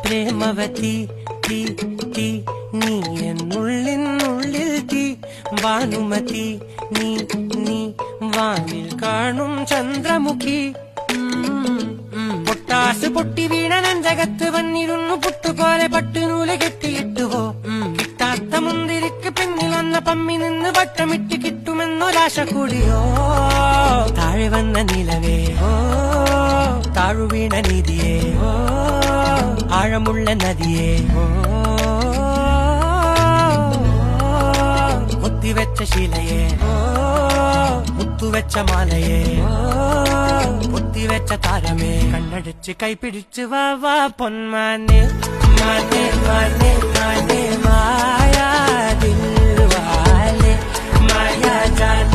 പ്രേമവതി തീ തീ നീ എന്നുള്ളിൽ തീ ഭാനുമതി നീ നീ വാനിൽ കാണും ചന്ദ്രമുഖി പൊട്ടാസ് പൊട്ടി വീണ നെഞ്ചകത്ത് വന്നിരുന്നു പുട്ടുപോലെ പട്ടുനൂല് കെട്ടിയിട്ടുവോ കിട്ടാത്ത മുന്തിരിക്ക് പിന്നിൽ വന്ന പമ്മി നിന്ന് വട്ടമിട്ട് കിട്ടുമെന്നൊരാശ കൂടിയോ താഴെ വന്ന നിലവേ ഓ താഴുവീണ നിധിയേ ഓ ആഴമുള്ള നദിയേ ഓ മുത്തിവെച്ച ശിലയേ ഓ മുത്തുവെച്ച മാലയേ ഓ മുത്തിവെച്ച താരമേ കണ്ണടിച്ച് കൈപിടിച്ച് വാ വാ പൊന്മാനെ മാനെ മാനെ മാനെ മായാ ദിൽവാലെ മായാ ജാന